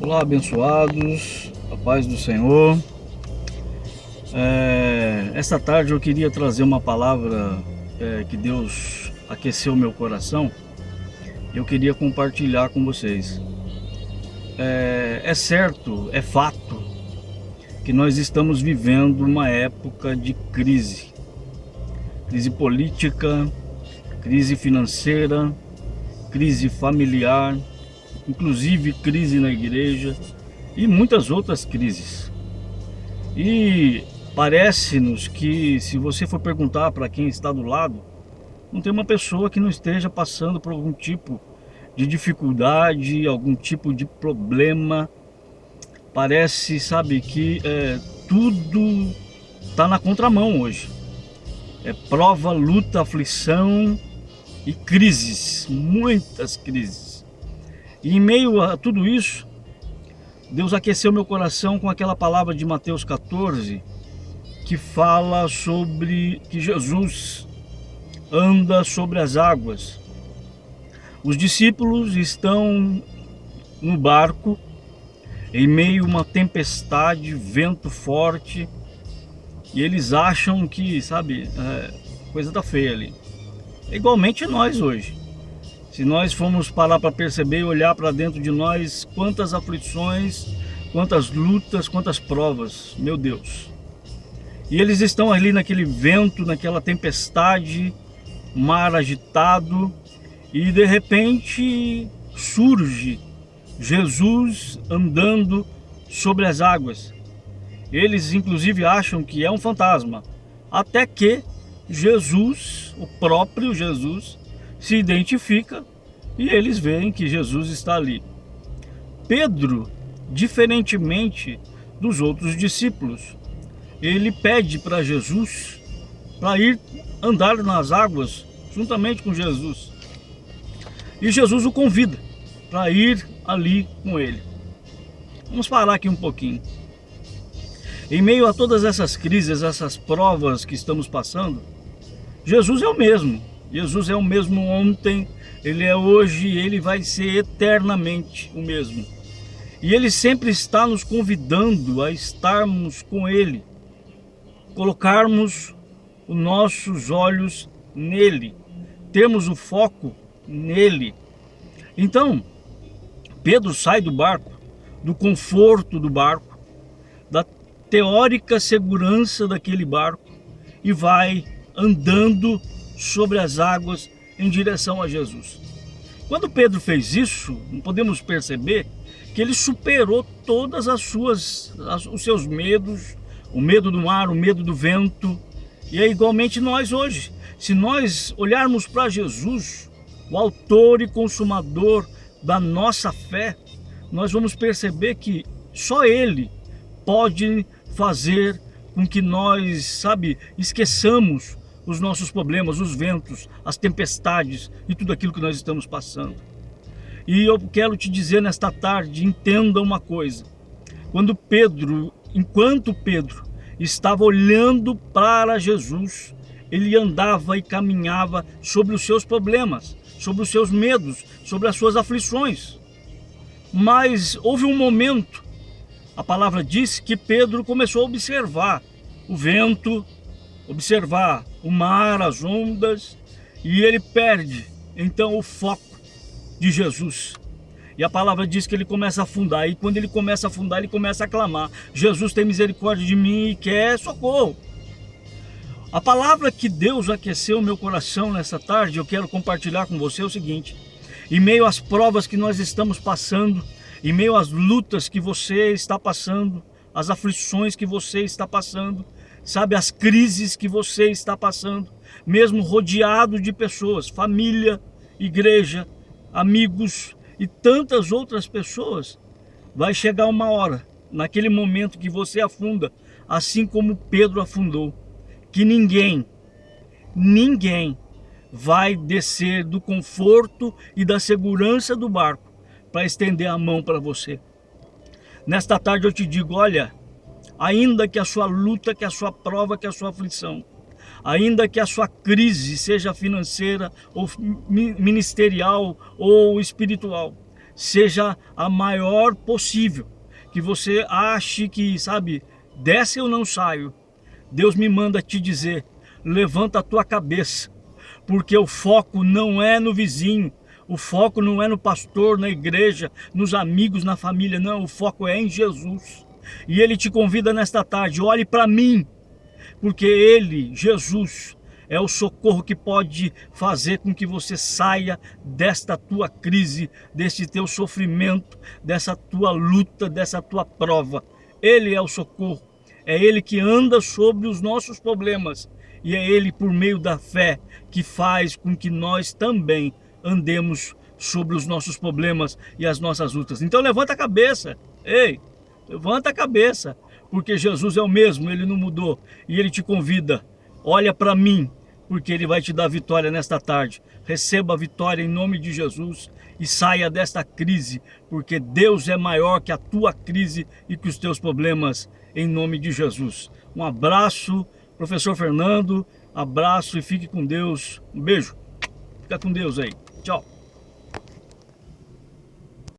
Olá, abençoados, a paz do Senhor. Esta tarde eu queria trazer uma palavra que Deus aqueceu meu coração. Eu queria compartilhar com vocês. É certo, é fato que nós estamos vivendo uma época de crise. Crise política, crise financeira, crise familiar, inclusive crise na igreja e muitas outras crises. E parece-nos que, se você for perguntar para quem está do lado, não tem uma pessoa que não esteja passando por algum tipo de dificuldade, algum tipo de problema. Parece, sabe, que tudo está na contramão hoje. É prova, luta, aflição e crises, muitas crises. E em meio a tudo isso, Deus aqueceu meu coração com aquela palavra de Mateus 14, que fala sobre que Jesus anda sobre as águas. Os discípulos estão no barco, em meio a uma tempestade, vento forte, e eles acham que, sabe, coisa tá feia ali. É igualmente nós hoje. Se nós formos parar para perceber e olhar para dentro de nós, quantas aflições, quantas lutas, quantas provas, meu Deus. E eles estão ali naquele vento, naquela tempestade, mar agitado, e de repente surge Jesus andando sobre as águas. Eles inclusive acham que é um fantasma, até que Jesus, o próprio Jesus, se identifica e eles veem que Jesus está ali. Pedro, diferentemente dos outros discípulos, ele pede para Jesus para ir andar nas águas juntamente com Jesus. E Jesus o convida para ir ali com ele. Vamos parar aqui um pouquinho. Em meio a todas essas crises, essas provas que estamos passando, Jesus é o mesmo. Jesus é o mesmo ontem, ele é hoje e ele vai ser eternamente o mesmo. E ele sempre está nos convidando a estarmos com ele, colocarmos os nossos olhos nele, termos o foco nele. Então, Pedro sai do barco, do conforto do barco, da teórica segurança daquele barco e vai andando sobre as águas em direção a Jesus. Quando Pedro fez isso, podemos perceber que ele superou todas os seus medos, o medo do mar, o medo do vento, e é igualmente nós hoje. Se nós olharmos para Jesus, o autor e consumador da nossa fé, nós vamos perceber que só ele pode fazer com que nós, sabe, esqueçamos os nossos problemas, os ventos, as tempestades e tudo aquilo que nós estamos passando. E eu quero te dizer nesta tarde, entenda uma coisa. Enquanto Pedro estava olhando para Jesus, ele andava e caminhava sobre os seus problemas, sobre os seus medos, sobre as suas aflições. Mas houve um momento, a palavra diz que Pedro começou a observar o vento, observar o mar, as ondas, e ele perde então o foco de Jesus. E a palavra diz que ele começa a afundar, e quando ele começa a afundar, ele começa a clamar: Jesus, tem misericórdia de mim e quer socorro. A palavra que Deus aqueceu o meu coração nessa tarde, eu quero compartilhar com você o seguinte: em meio às provas que nós estamos passando, em meio às lutas que você está passando, as aflições que você está passando, sabe, as crises que você está passando, mesmo rodeado de pessoas, família, igreja, amigos e tantas outras pessoas, vai chegar uma hora, naquele momento que você afunda, assim como Pedro afundou, que ninguém vai descer do conforto e da segurança do barco para estender a mão para você. Nesta tarde eu te digo, olha, ainda que a sua luta, que a sua prova, que a sua aflição, ainda que a sua crise seja financeira ou ministerial ou espiritual, seja a maior possível. Que você ache que, sabe, dessa eu não saio. Deus me manda te dizer, levanta a tua cabeça, porque o foco não é no vizinho, o foco não é no pastor, na igreja, nos amigos, na família, não, o foco é em Jesus. E Ele te convida nesta tarde, olhe para mim, porque Ele, Jesus, é o socorro que pode fazer com que você saia desta tua crise, desse teu sofrimento, dessa tua luta, dessa tua prova. Ele é o socorro, é Ele que anda sobre os nossos problemas e é Ele, por meio da fé, que faz com que nós também andemos sobre os nossos problemas e as nossas lutas. Então levanta a cabeça, ei, levanta a cabeça, porque Jesus é o mesmo, Ele não mudou e Ele te convida, olha para mim, porque Ele vai te dar vitória nesta tarde. Receba a vitória em nome de Jesus e saia desta crise, porque Deus é maior que a tua crise e que os teus problemas, em nome de Jesus. Um abraço, professor Fernando, abraço e fique com Deus. Um beijo, fica com Deus aí, tchau.